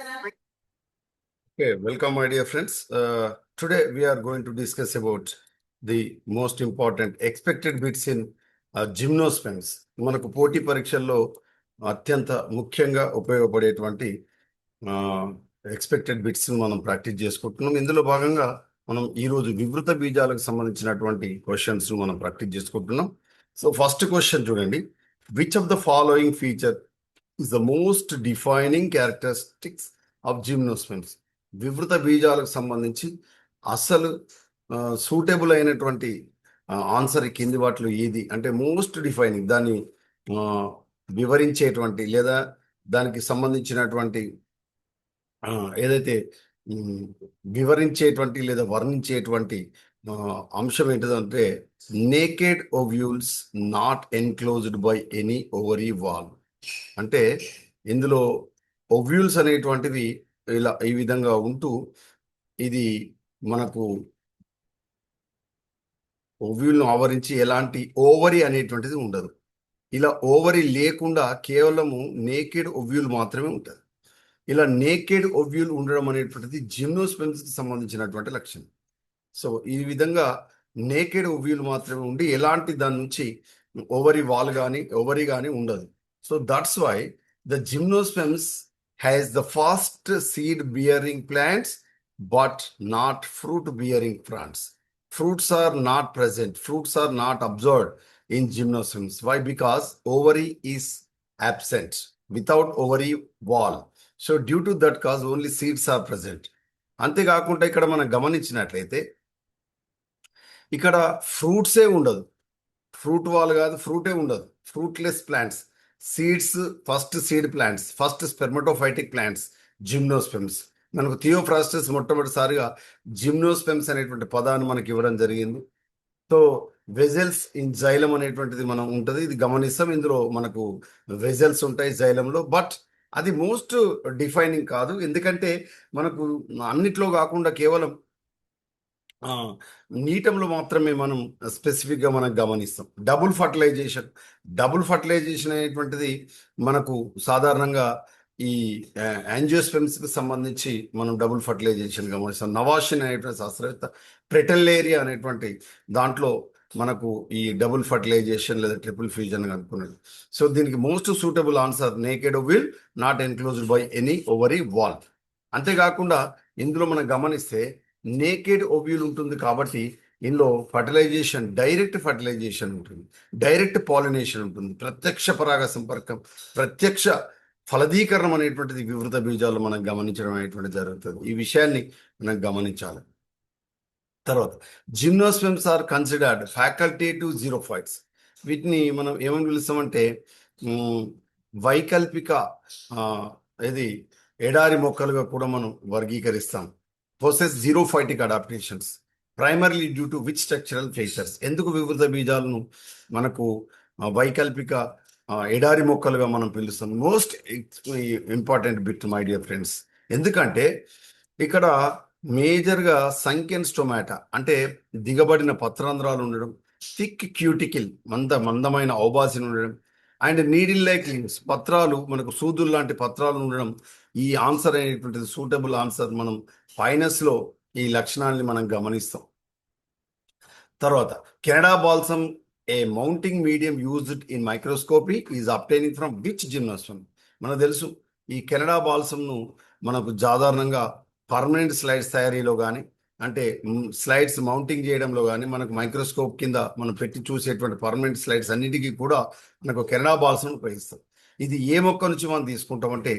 Okay, welcome, my dear friends. Today we are going to discuss about the most important expected bits in gymnospems. మనకు పోటీ పరీక్షల్లో అత్యంత ముఖ్యంగా ఉపయోగపడేటువంటి expected bits మనం ప్రాక్టీస్ చేసుకుంటున్నాం. ఇందులో భాగంగా మనం ఈరోజు వివృత బీజాలకు సంబంధించినటువంటి క్వశ్చన్స్ మనం ప్రాక్టీస్ చేసుకుంటున్నాం. సో ఫస్ట్ క్వశ్చన్ చూడండి, which of the following feature is the most defining characteristics of gymnosperms? వివృత బీజాలకు సంబంధించి అసలు సూటబుల్ అయినటువంటి ఆన్సర్ కింది వాటిలో ఏది అంటే మోస్ట్ డిఫైనింగ్, దాన్ని వివరించేటువంటి లేదా దానికి సంబంధించినటువంటి ఏదైతే వివరించేటువంటి లేదా వర్ణించేటువంటి అంశం ఏంటిదంటే naked ovules not enclosed by any ovary wall. అంటే ఇందులో ఓవ్యూల్స్ అనేటువంటివి ఇలా ఈ విధంగా ఉంటూ ఇది మనకు ఓవ్యూల్ను ఆవరించి ఎలాంటి ఓవరీ అనేటువంటిది ఉండదు. ఇలా ఓవరీ లేకుండా కేవలము నేకెడ్ ఓవ్యూల్ మాత్రమే ఉంటుంది. ఇలా నేకెడ్ ఓవ్యూల్ ఉండడం అనేటువంటిది జిమ్నోస్పెమ్స్కి సంబంధించినటువంటి లక్షణం. సో ఈ విధంగా నేకెడ్ ఓవ్యూల్ మాత్రమే ఉండి ఎలాంటి దాని నుంచి ఓవరీ వాల్ కానీ ఓవరీ కానీ ఉండదు. So that's why the gymnosperms has the first seed bearing plants but not fruit bearing plants. Fruits are not present, fruits are not observed in gymnospems. Why? Because ovary is absent, without ovary wall. So due to that cause only seeds are present. అంతేకాకుండా ఇక్కడ మనం గమనించినట్లయితే ఇక్కడ ఫ్రూట్సే ఉండదు, fruit wall కాదు, ఫ్రూటే ఉండదు, fruitless plants, seeds, first seed plants, first spermatophytic plants gymnosperms. మనకు థియోఫ్రాస్టస్ మొట్టమొదటిసారిగా జిమ్నోస్పెమ్స్ అనేటువంటి పదాన్ని మనకి ఇవ్వడం జరిగింది. సో వెజల్స్ ఇన్ జైలం అనేటువంటిది మనం ఉంటుంది, ఇది గమనిస్తాం. ఇందులో మనకు వెజల్స్ ఉంటాయి జైలంలో, బట్ అది మోస్ట్ డిఫైనింగ్ కాదు. ఎందుకంటే మనకు అన్నిట్లో కాకుండా కేవలం నీటంలో మాత్రమే మనం స్పెసిఫిక్గా మనం గమనిస్తాం. డబుల్ ఫర్టిలైజేషన్ అనేటువంటిది మనకు సాధారణంగా ఈ యాంజియోస్పెమ్స్కి సంబంధించి మనం డబుల్ ఫర్టిలైజేషన్ గమనిస్తాం. నవాషిన్ అనేటువంటి శాస్త్రవేత్త ప్రెటల్లేరియా అనేటువంటి దాంట్లో మనకు ఈ డబుల్ ఫర్టిలైజేషన్ లేదా ట్రిపుల్ ఫ్యూజన్ అనుకున్నాడు. సో దీనికి most suitable answer naked ovule not enclosed by any ovary wall. అంతేకాకుండా ఇందులో మనం గమనిస్తే నేకెడ్ ఓవ్యూల్ ఉంటుంది కాబట్టి ఇందులో ఫర్టిలైజేషన్, డైరెక్ట్ ఫర్టిలైజేషన్ ఉంటుంది, డైరెక్ట్ పాలినేషన్ ఉంటుంది, ప్రత్యక్ష పరాగ సంపర్కం, ప్రత్యక్ష ఫలదీకరణం అనేటువంటిది వివృత బీజాలు మనం గమనించడం అనేటువంటిది జరుగుతుంది. ఈ విషయాన్ని మనం గమనించాలి. తర్వాత gymnosperms are considered facultative xerophytes. వీటిని మనం ఏమని పిలుస్తామంటే వైకల్పిక ఇది ఎడారి మొక్కలుగా కూడా మనం వర్గీకరిస్తాం. possess xerophytic adaptations primarily due to which structural features? ఎందుకు వివృత బీజాలను మనకు వైకల్పిక ఎడారి మొక్కలుగా మనం పిలుస్తాం? Most important bit my dear friends. ఎందుకంటే ఇక్కడ మేజర్గా సంకెన్ స్టొమాటా అంటే దిగబడిన పత్రంధ్రాలు ఉండడం, థిక్ క్యూటికిల్ మందమైన ఔబాసిన్ ఉండడం, అండ్ నీడిల్ లైక్ లింక్స్ పత్రాలు మనకు సూదులు లాంటి పత్రాలు ఉండడం. ఈ ఆన్సర్ అనేటువంటిది సూటబుల్ ఆన్సర్. మనం ఫైనస్లో ఈ లక్షణాన్ని మనం గమనిస్తాం. తర్వాత Canada balsam a mounting medium used in microscopy is obtaining from which gymnosperm? మనకు తెలుసు ఈ కెనడా బాల్సమ్ను మనకు సాధారణంగా పర్మనెంట్ స్లైడ్స్ తయారీలో కానీ అంటే స్లైడ్స్ మౌంటింగ్ చేయడంలో కానీ మనకు మైక్రోస్కోప్ కింద మనం పెట్టి చూసేటువంటి పర్మనెంట్ స్లైడ్స్ అన్నిటికీ కూడా మనకు కెనడా బాల్సమ్ ఉపయోగిస్తాం. ఇది ఏ మొక్క నుంచి మనం తీసుకుంటామంటే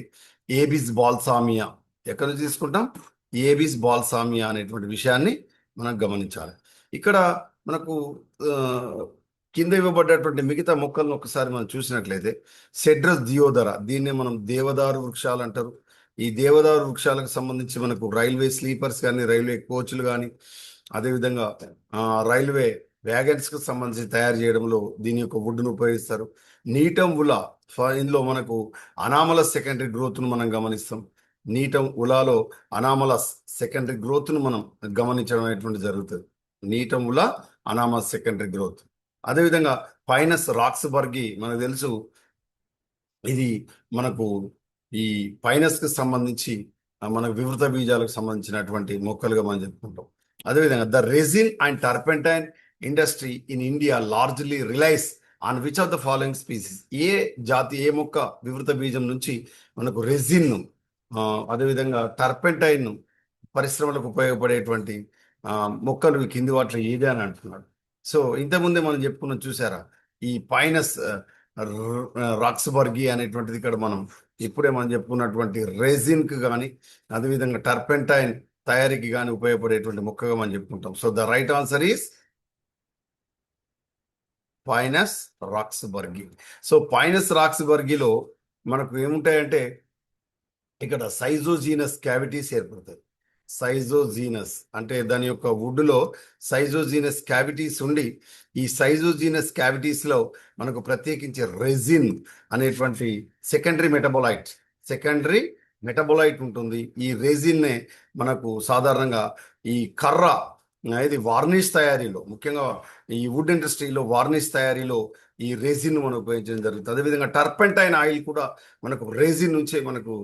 ఏబిస్ బాల్సామియా. ఎక్కడి నుంచి తీసుకుంటాం? ఏబిస్ బాల్సామియా అనేటువంటి విషయాన్ని మనం గమనించాలి. ఇక్కడ మనకు కింద ఇవ్వబడ్డటువంటి మిగతా మొక్కలను ఒకసారి మనం చూసినట్లయితే సెడ్రస్ దియోదరా, దీన్నే మనం దేవదారు వృక్షాలు అంటారు. ఈ దేవదారు వృక్షాలకు సంబంధించి మనకు రైల్వే స్లీపర్స్ కానీ, రైల్వే కోచ్లు కానీ, అదేవిధంగా రైల్వే వ్యాగన్స్కి సంబంధించి తయారు చేయడంలో దీని యొక్క వుడ్ను ఉపయోగిస్తారు. నీటం ఉలా, ఇందులో మనకు అనామలస్ సెకండరీ గ్రోత్ను మనం గమనిస్తాం. నీటం ఉలాలో అనామలస్ సెకండరీ గ్రోత్ను మనం గమనించడం అనేటువంటి జరుగుతుంది. నీటం ఉలా అనామలస్ సెకండరీ గ్రోత్. అదేవిధంగా పైనస్ రాక్స్బర్గి మనకు తెలుసు, ఇది మనకు ఈ పైనస్ కి సంబంధించి మనకు వివృత బీజాలకు సంబంధించినటువంటి మొక్కలుగా మనం చెప్పుకుంటాం. అదేవిధంగా the resin and turpentine industry in India largely relies on which of the following species. ఏ జాతి, ఏ మొక్క వివృత బీజం నుంచి మనకు రెజిన్, అదేవిధంగా టర్పెంటైన్ పరిశ్రమలకు ఉపయోగపడేటువంటి మొక్కలు ఈ కింది వాటిలో ఏది అని అంటున్నాడు. సో ఇంతకుముందే మనం చెప్పుకున్నాం, చూసారా, ఈ పైనస్ రాక్స్బర్గి అనేటువంటిది ఇక్కడ మనం ఇప్పుడే మనం చెప్పుకున్నటువంటి రెజిన్ కి కానీ అదేవిధంగా టర్పెంటైన్ తయారీకి కానీ ఉపయోగపడేటువంటి మొక్కగా మనం చెప్పుకుంటాం. So the right answer is Pinus roxburghii. So Pinus రాక్స్బర్గిలో మనకు ఏముంటాయంటే ఇక్కడ సైజోజీనస్ క్యావిటీస్ ఏర్పడతాయి. సైజోజీనస్ అంటే దాని యొక్క వుడ్లో సైజోజీనస్ క్యావిటీస్ ఉండి, ఈ సైజోజీనస్ క్యావిటీస్లో మనకు ప్రత్యేకించి రెజిన్ అనేటువంటి సెకండరీ మెటబోలైట్ ఉంటుంది. ఈ రెజిన్నే మనకు సాధారణంగా ఈ కర్ర, ఇది వార్నిష్ తయారీలో, ముఖ్యంగా ఈ వుడ్ ఇండస్ట్రీలో వార్నిష్ తయారీలో ఈ రెజిన్ మనం ఉపయోగించడం జరుగుతుంది. అదేవిధంగా టర్పెంటైన్ ఆయిల్ కూడా మనకు రెజిన్ నుంచే మనకు,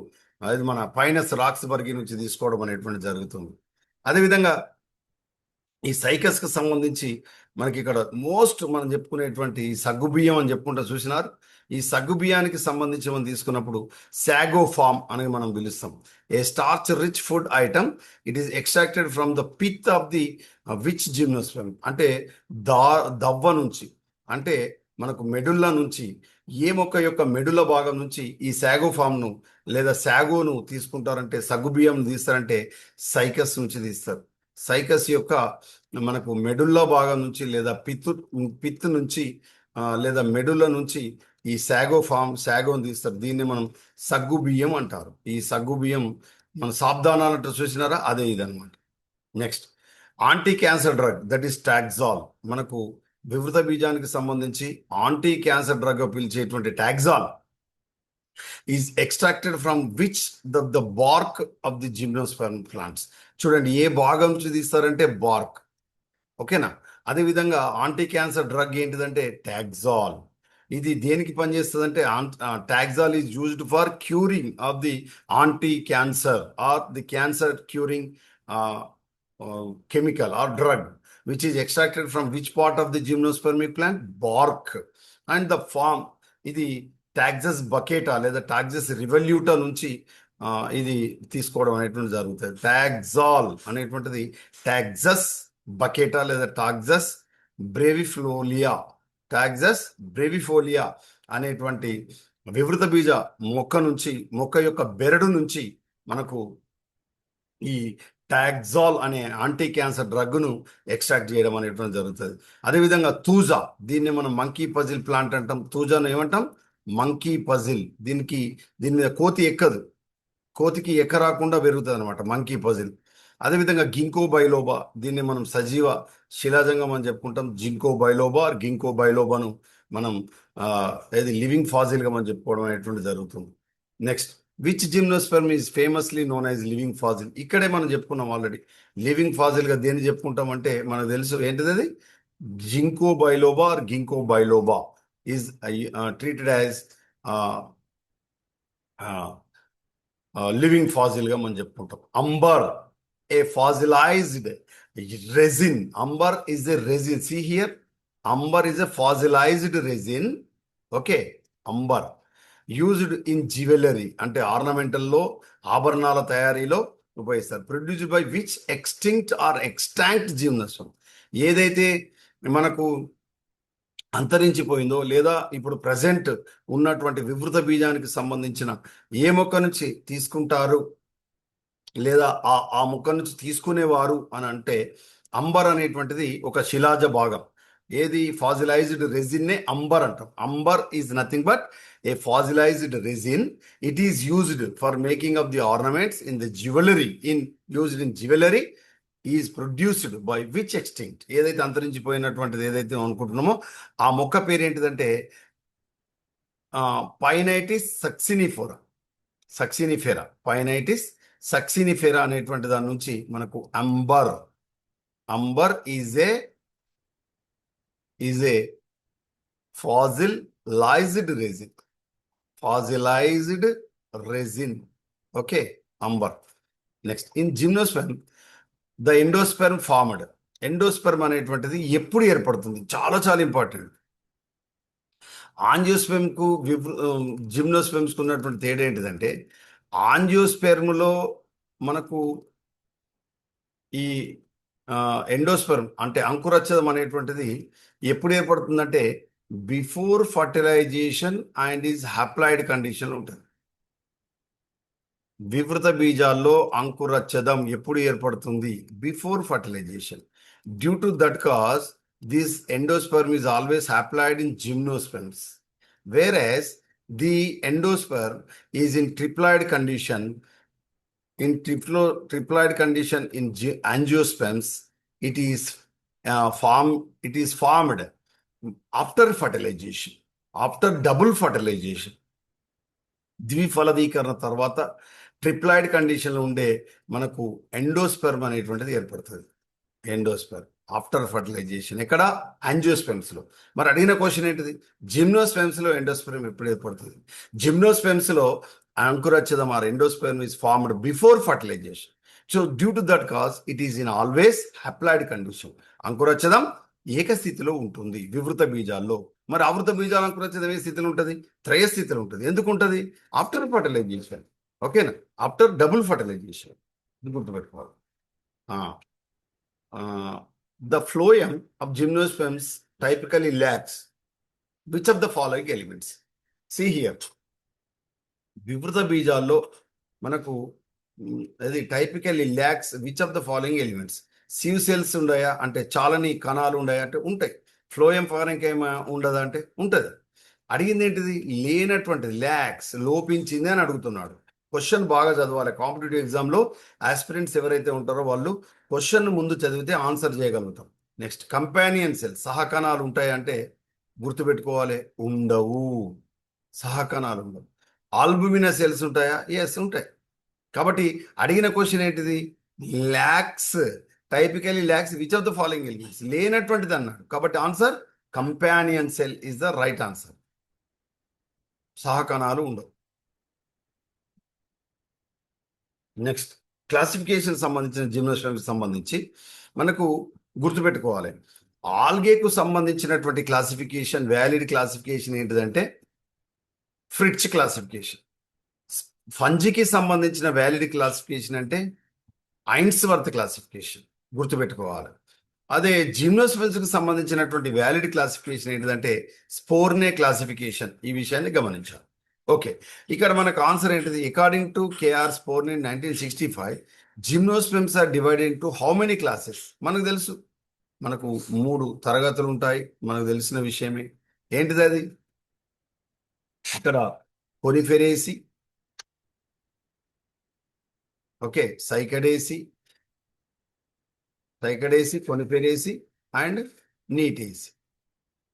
అది మన పైనస్ రాక్స్బర్గి నుంచి తీసుకోవడం అనేటువంటి జరుగుతుంది. అదేవిధంగా ఈ సైకస్కి సంబంధించి మనకి ఇక్కడ మోస్ట్ మనం చెప్పుకునేటువంటి సగ్గుబియ్యం అని చెప్పుకుంటూ చూసినారు. ఈ సగ్గుబియ్యానికి సంబంధించి మనం తీసుకున్నప్పుడు సాగో ఫామ్ అని మనం పిలుస్తాం. A starch rich food item, it is extracted from the pith of the which gymnosperm. అంటే దవ్వ నుంచి, అంటే మనకు మెడుల్లా నుంచి, ఏ మొక్క యొక్క మెడుల భాగం నుంచి ఈ సాగో ఫామ్ను లేదా సాగోను తీసుకుంటారంటే, సగ్గుబియ్యం తీస్తారంటే సైకస్ నుంచి తీస్తారు. సైకస్ యొక్క మనకు మెడుల్లో భాగం నుంచి లేదా పిత్ నుంచి లేదా మెడుల నుంచి ఈ సాగోని తీస్తారు. దీన్ని మనం సగ్గు బియ్యం అంటారు. ఈ సగ్గు బియ్యం మన సాబ్దానాలంటూ చూసినారా, అదే ఇదనమాట. Next, anti cancer drug that is Taxol. మనకు వివృత బీజానికి సంబంధించి యాంటీ క్యాన్సర్ డ్రగ్ పిలిచేటువంటి Taxol is extracted from which the bark of the gymnosperm plants. చూడండి, ఏ భాగం నుంచి తీస్తారంటే బార్క్. ఓకేనా. అదేవిధంగా యాంటీ క్యాన్సర్ డ్రగ్ ఏంటిదంటే టాక్సాల్. ఇది దేనికి పనిచేస్తుంది అంటే Taxol is used for curing of the anti cancer or the cancer curing chemical or drug which is extracted from which part of the gymnospermic plant, bark. And the form, ఇది Taxus బకేటా లేదా టాక్సస్ రివల్యూటా నుంచి ఇది తీసుకోవడం అనేటువంటి జరుగుతుంది. Taxol అనేటువంటిది టాక్సస్ బకేటా లేదా టాక్సస్ బ్రేవిఫోలియా అనేటువంటి వివృత బీజ మొక్క యొక్క బెరడు నుంచి మనకు ఈ టాక్సాల్ అనే యాంటీ క్యాన్సర్ డ్రగ్ను ఎక్స్ట్రాక్ట్ చేయడం అనేటువంటి జరుగుతుంది. అదేవిధంగా తూజా, దీన్ని మనం మంకీ పజిల్ ప్లాంట్ అంటాం. తూజాను ఏమంటాం? Monkey puzzle. దీని మీద కోతి ఎక్కదు, కోతికి ఎక్కరాకుండా పెరుగుతుంది అనమాట మంకీ పజిల్. అదేవిధంగా గింకో బైలోబా, దీన్ని మనం సజీవ శిలాజంగం అని చెప్పుకుంటాం. గింకో బైలోబాను మనం ఏది లివింగ్ ఫాజిల్గా మనం చెప్పుకోవడం అనేటువంటి జరుగుతుంది. Next, which gymnosperm is famously known as living fossil. ఇక్కడే మనం చెప్పుకున్నాం ఆల్రెడీ. లివింగ్ ఫాజిల్గా దేన్ని చెప్పుకుంటాం అంటే మనకు తెలుసు ఏంటిది, అది Ginkgo biloba is treated as living ఫాజిల్గా మనం చెప్పుకుంటాం. Amber, a fossilised resin. Amber is a resin. See here, amber is a fossilised resin. Okay, amber used in jewellery, అంటే ఆర్నమెంటల్లో ఆభరణాల తయారీలో ఉపయోగిస్తారు. Produced by which extinct gymnosperm. ఏదైతే మనకు అంతరించిపోయిందో లేదా ఇప్పుడు ప్రజెంట్ ఉన్నటువంటి వివృత బీజానికి సంబంధించిన ఏ మొక్క నుంచి తీసుకుంటారు లేదా ఆ మొక్క నుంచి తీసుకునేవారు అని అంటే, అంబర్ అనేటువంటిది ఒక శిలాజ భాగం. ఏది ఫాజిలైజ్డ్ రెజిన్నే అంబర్ అంటాం. Amber is nothing but a fossilised resin. It is used for making of the ornaments in the jewellery, used in jewellery. Is produced by which extinct. ఏదైతే అంతరించిపోయినటువంటిది ఏదైతే అనుకుంటున్నామో ఆ మొక్క పేరు ఏంటిదంటే పైనైటిస్ సక్సినిఫెరా. పైనైటిస్ సక్సినిఫెరా అనేటువంటి దాని నుంచి మనకు amber is a fossilised resin. Fossilised resin. Okay, amber. Next in gymnosperm the endosperm formed. Endosperm అనేటువంటిది ఎప్పుడు ఏర్పడుతుంది? చాలా చాలా ఇంపార్టెంట్. ఆంజియోస్పెర్మ్కు జిమ్నోస్పెర్మ్స్కు ఉన్నటువంటి తేడా ఏంటిదంటే, ఆంజియోస్పెర్మ్లో మనకు ఈ ఎండోస్పెర్మ్ అంటే అంకురచ్ఛదం అనేటువంటిది ఎప్పుడు ఏర్పడుతుందంటే before fertilisation and is haploid condition ఉంటుంది. వివృత బీజాల్లో అంకురచ్ఛదం ఎప్పుడు ఏర్పడుతుంది? Before fertilisation. Due to that cause this endosperm is always haploid in gymnosperms, whereas the endosperm is in triploid condition. In triploid condition in angiosperms, it is formed after fertilization, after double fertilization. ద్విఫలదీకరణ తర్వాత triploid కండిషన్లో ఉండే మనకు endosperm అనేటువంటిది ఏర్పడుతుంది. Endosperm after fertilisation ఎక్కడ? యాంజియోస్పెర్మ్స్లో. మరి అడిగిన question ఏంటిది? జిమ్నోస్పెర్మ్స్లో ఎండోస్పెర్మ్ ఎప్పుడు ఏర్పడుతుంది? జిమ్నోస్పెర్మ్స్లో అంకురచ్ఛదం or endosperm is formed before fertilization. So due to that cause it is in always haploid condition. అంకురచ్ఛదం ఏకస్థితిలో ఉంటుంది వివృత బీజాల్లో. మరి ఆవృత బీజాల అంకురచ్ఛదం ఏ స్థితిలో ఉంటుంది? త్రయ స్థితిలో ఉంటుంది. ఎందుకు ఉంటుంది? After fertilisation. ఓకేనా? After double fertilisation. ఇది గుర్తుపెట్టుకోవాలి. The phloem of gymnosperms typically lacks which of the following elements? See here. వివృత బీజాల్లో మనకు అది typically lacks which of the following elements. Sieve cells ఉన్నాయా అంటే చాలని కణాలు ఉన్నాయా అంటే ఉంటాయి. ఫ్లోయం ఫారెంక్ ఏమో ఉండదా అంటే ఉంటుంది. అడిగింది ఏంటిది? లేనటువంటిది, ల్యాక్స్, లోపించింది అని అడుగుతున్నాడు. క్వశ్చన్ బాగా చదవాలి. కాంపిటేటివ్ ఎగ్జామ్లో ఆస్పిరెంట్స్ ఎవరైతే ఉంటారో వాళ్ళు క్వశ్చన్ ముందు చదివితే ఆన్సర్ చేయగలుగుతాం. నెక్స్ట్ కంపానియన్ సెల్స్, సహకణాలు ఉంటాయంటే గుర్తుపెట్టుకోవాలి, ఉండవు. సహకణాలు ఉండవు. ఆల్బుమినా సెల్స్ ఉంటాయా? ఎస్, ఉంటాయి. కాబట్టి అడిగిన క్వశ్చన్ ఏంటిది? Lacks, typically lacks which of the following elements, లేనటువంటిది అన్నాడు. కాబట్టి answer companion cell is the right answer. సహకణాలు ఉండవు. నెక్స్ట్ క్లాసిఫికేషన్ సంబంధించిన జిమ్నోస్పెర్మ్ సంబంధించి మనకు గుర్తుపెట్టుకోవాలి. ఆల్గేకు సంబంధించినటువంటి క్లాసిఫికేషన్, వ్యాలిడ్ క్లాసిఫికేషన్ ఏంటిదంటే ఫ్రిట్జ్ క్లాసిఫికేషన్. ఫంజికి సంబంధించిన వ్యాలిడ్ క్లాసిఫికేషన్ అంటే ఐన్స్వర్త్ క్లాసిఫికేషన్. గుర్తుపెట్టుకోవాలి. అదే జిమ్నోస్పెర్మ్స్కి సంబంధించినటువంటి వ్యాలిడ్ క్లాసిఫికేషన్ ఏంటిదంటే స్పోర్నే క్లాసిఫికేషన్. ఈ విషయాన్ని గమనించాలి. ఓకే, ఇక్కడ మనకు ఆన్సర్ ఏంటిది? According to K R Sporne 1965 gymnosperms are divided into how many classes? మనకు తెలుసు, మనకు 3 తరగతులు ఉంటాయి. మనకు తెలిసిన విషయమే. ఏంటిది అది? ఇక్కడ Coniferaceae, okay, Cycadaceae, Coniferaceae and Gnetaceae.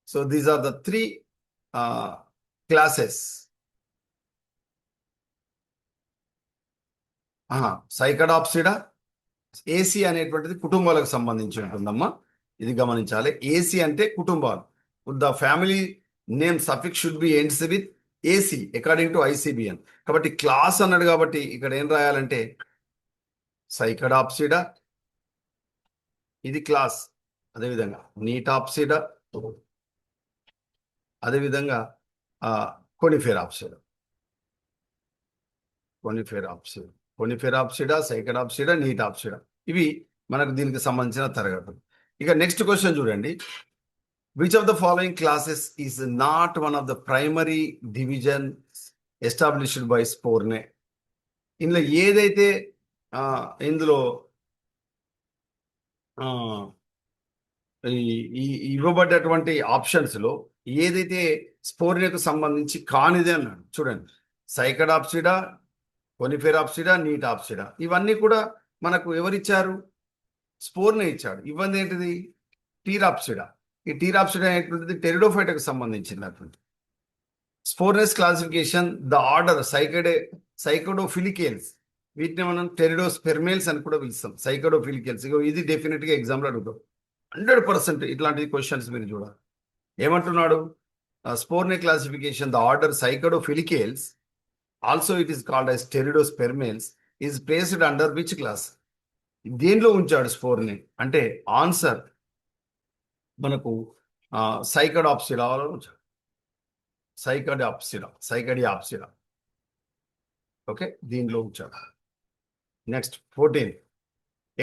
So these are the 3 classes. Cycadopsida, aceae అనేటువంటిది కుటుంబాలకు సంబంధించి ఉంటుందమ్మా. ఇది గమనించాలి. ఏసీ అంటే కుటుంబాలు. The family name suffix should be ends with aceae according to ICBN. కాబట్టి క్లాస్ అన్నాడు కాబట్టి ఇక్కడ ఏం రాయాలంటే సైకడాప్సిడా, ఇది క్లాస్. అదేవిధంగా నీటాప్సిడా, అదేవిధంగా కొనిఫెరాప్సిడా, సైకడాప్సిడా, నీటాప్సిడా. ఇవి మనకు దీనికి సంబంధించిన తరగతులు. ఇక నెక్స్ట్ క్వశ్చన్ చూడండి. Which of the following classes is not one of the primary division established by Sporne? ఇందులో ఏదైతే ఇందులో ఇవ్వబడ్డటువంటి ఆప్షన్స్లో ఏదైతే స్పోర్నేకు సంబంధించి కానిదే అన్నాడు. చూడండి, సైకడాప్సిడా, కొనిఫెరాప్సిడా, నీటాప్సిడా, ఇవన్నీ కూడా మనకు ఎవరిచ్చారు? స్పోర్నే ఇచ్చాడు. ఇవన్నీ ఏంటిది? టీరాప్సిడా. ఈ టీరాప్సిడా అనేటువంటిది టెరిడోఫైట్కి సంబంధించినటువంటి. స్పోర్నెస్ క్లాసిఫికేషన్, ద ఆర్డర్ సైకోడోఫిలికేల్స్. వీటిని మనం టెరిడోస్పెర్మేల్స్ అని కూడా పిలుస్తాం, సైకోడోఫిలికేల్స్. ఇది డెఫినెట్గా ఎగ్జామ్లో అడుగుతాం. 100% ఇట్లాంటి క్వశ్చన్స్ మీరు చూడాలి. ఏమంటున్నాడు? Sporne classification, the order Cycadofilicales also it is called as pteridospermales is placed under which class? దేనిలో ఉంచాడు స్పోర్ని అంటే ఆన్సర్ మనకు సైకడాప్సిడాలో ఉంచాడు. సైకడియాప్సిడా ఓకే, దీనిలో ఉంచాడు. Next 14.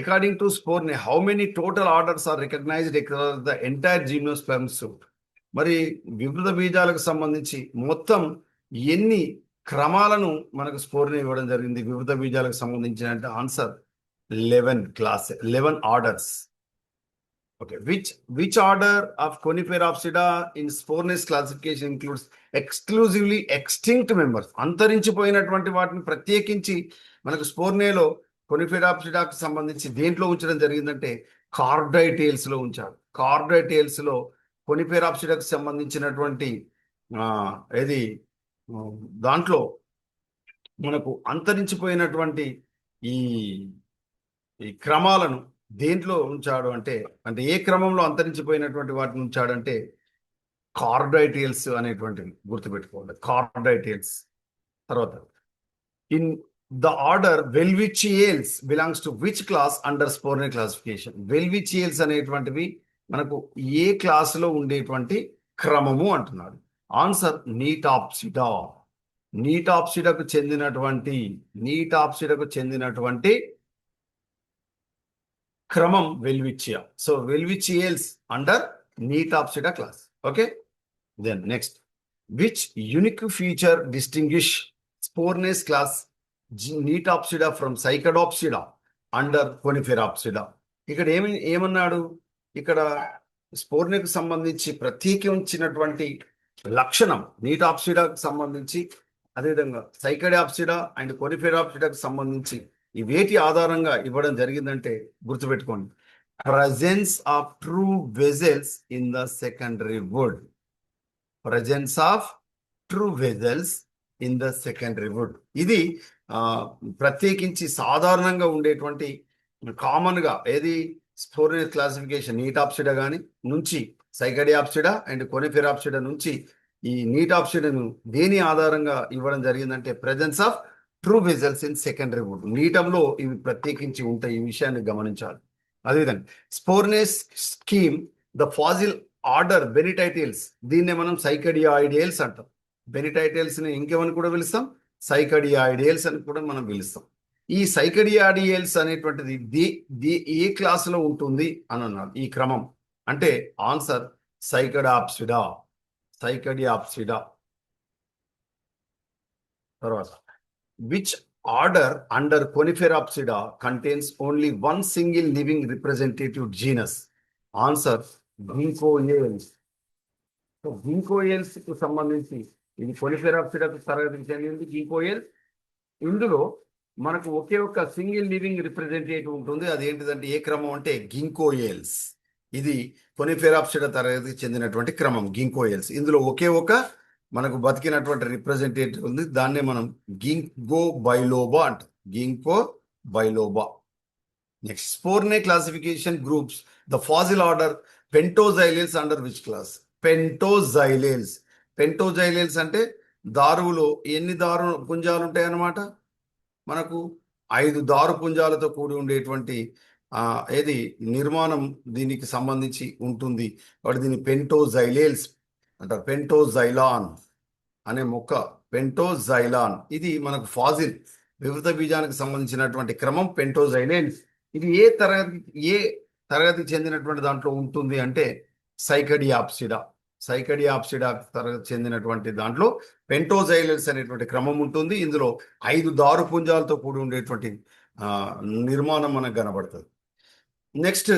According to Sporne how many total orders are recognised across the entire gymnosperm suite? మరి వివిధ బీజాలకు సంబంధించి మొత్తం ఎన్ని క్రమాలను మనకు స్పోర్ని ఇవ్వడం జరిగింది వివిధ బీజాలకు సంబంధించిన? Answer 11 orders. Okay, which order of Coniferopsida in Spornes classification includes exclusively extinct members? అంతరించిపోయినటువంటి వాటిని ప్రత్యేకించి మనకు స్పోర్నేలో కొనిఫెరాప్సిడాకు సంబంధించి దేంట్లో ఉంచడం జరిగిందంటే కార్డైటేల్స్ లో ఉంచారు. కార్డైటేల్స్ లో కొనిఫెరాప్సిడాకు సంబంధించినటువంటి ఏది దాంట్లో మనకు అంతరించిపోయినటువంటి ఈ క్రమాలను దేంట్లో ఉంచాడు అంటే ఏ క్రమంలో అంతరించిపోయినటువంటి వాటిని ఉంచాడంటే కార్డైటేల్స్ అనేటువంటివి గుర్తుపెట్టుకోండి. కార్డైటేల్స్. తర్వాత in the order Welwitschiales belongs to which class under Sporne classification? Welwitschiales అనేటువంటివి మనకు ఏ క్లాసులో ఉండేటువంటి క్రమము అంటున్నాడు. ఆన్సర్ నీటాప్సిడా. నీటాప్సిడాకు చెందినటువంటి క్రమం Welwitschia. So Welwitschiales under Gnetopsida class. Okay, then next which unique feature distinguish Sporne's class Gnetopsida from Cycadopsida under Coniferopsida? ఇక్కడ ఏమన్నాడు? ఇక్కడ స్పోర్నేకు సంబంధించి ప్రత్యేకించినటువంటి లక్షణం నీటాప్సిడాకు సంబంధించి, అదేవిధంగా సైకడాప్సిడా అండ్ కొనిఫెరాప్సిడాకు సంబంధించి ఈ వేటి ఆధారంగా ఇవ్వడం జరిగిందంటే గుర్తుపెట్టుకోండి, presence of true vessels in the secondary wood. Presence of true vessels in the secondary wood. ఇది ప్రత్యేకించి సాధారణంగా ఉండేటువంటి కామన్ గా ఏది స్పోర్నేస్ క్లాసిఫికేషన్ నీటాప్సిడా కానీ నుంచి సైకడియాప్సిడా అండ్ కొనిఫెరాప్సిడా నుంచి ఈ నీటాప్సిడాను దేని ఆధారంగా ఇవ్వడం జరిగిందంటే presence of true vessels in secondary wood. నీటంలో ఇవి ప్రత్యేకించి ఉంటాయి, ఈ విషయాన్ని గమనించాలి. అదేవిధంగా Sporne's scheme the fossil order Bennettitales, దీన్నే మనం సైకడియాయిడేల్స్ అంటాం. బెనిటైటేల్స్ ని ఇంకేమని కూడా పిలుస్తాం, సైకడియాయిడేల్స్ అని కూడా మనం పిలుస్తాం. ఈ సైకడియాడియేల్స్ అనేటువంటిది ఏ క్లాసులో ఉంటుంది అని అన్నారు ఈ క్రమం అంటే ఆన్సర్ సైకడాప్సిడా. తర్వాత which order under Coniferopsida contains only one single living representative genus? Answer Ginkgoales. So Ginkgoales కు సంబంధించి ఇది Coniferopsida కు తరగతికి చెందింది Ginkgoales. ఇందులో మనకు ఒకే ఒక సింగిల్ లివింగ్ రిప్రజెంటేటివ్ ఉంటుంది. అది ఏంటిదంటే ఏ క్రమం అంటే Ginkgoales. ఇది Coniferopsida తరగతికి చెందినటువంటి క్రమం Ginkgoales. ఇందులో ఒకే ఒక మనకు బతికినటువంటి రిప్రజెంటేటివ్ ఉంది, దాన్నే మనం గింకో బైలోబా అంటాం. Ginkgo biloba. Next Sporne classification groups the fossil order Pentoxylales under which class? Pentoxylales అంటే దారువులో ఎన్ని దారు పుంజాలు ఉంటాయన్నమాట? మనకు 5 దారు పుంజాలతో కూడి ఉండేటువంటి ఏది నిర్మాణం దీనికి సంబంధించి ఉంటుంది. వాటి దీన్ని పెంటోజైలేల్స్ అంటారు. పెంటోజైలాన్ అనే మొక్క, పెంటోజైలాన్, ఇది మనకు ఫాజిల్ వివృత బీజానికి సంబంధించినటువంటి క్రమం పెంటోజైలేల్స్. ఇది ఏ తరగతికి చెందినటువంటి దాంట్లో ఉంటుంది అంటే సైకడియాప్సిడా తరగతి చెందినటువంటి దాంట్లో పెంటోజైలేల్స్ అనేటువంటి క్రమం ఉంటుంది. ఇందులో 5 దారు పుంజాలతో కూడి ఉండేటువంటి నిర్మాణం మనకు కనబడుతుంది. Next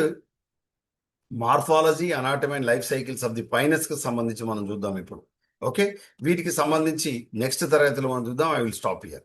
morphology, anatomy and life cycles of the pinus కి సంబంధించి మనం చూద్దాం ఇప్పుడు. ఓకే, వీటికి సంబంధించి నెక్స్ట్ తరగతిలో మనం చూద్దాం. I will stop here.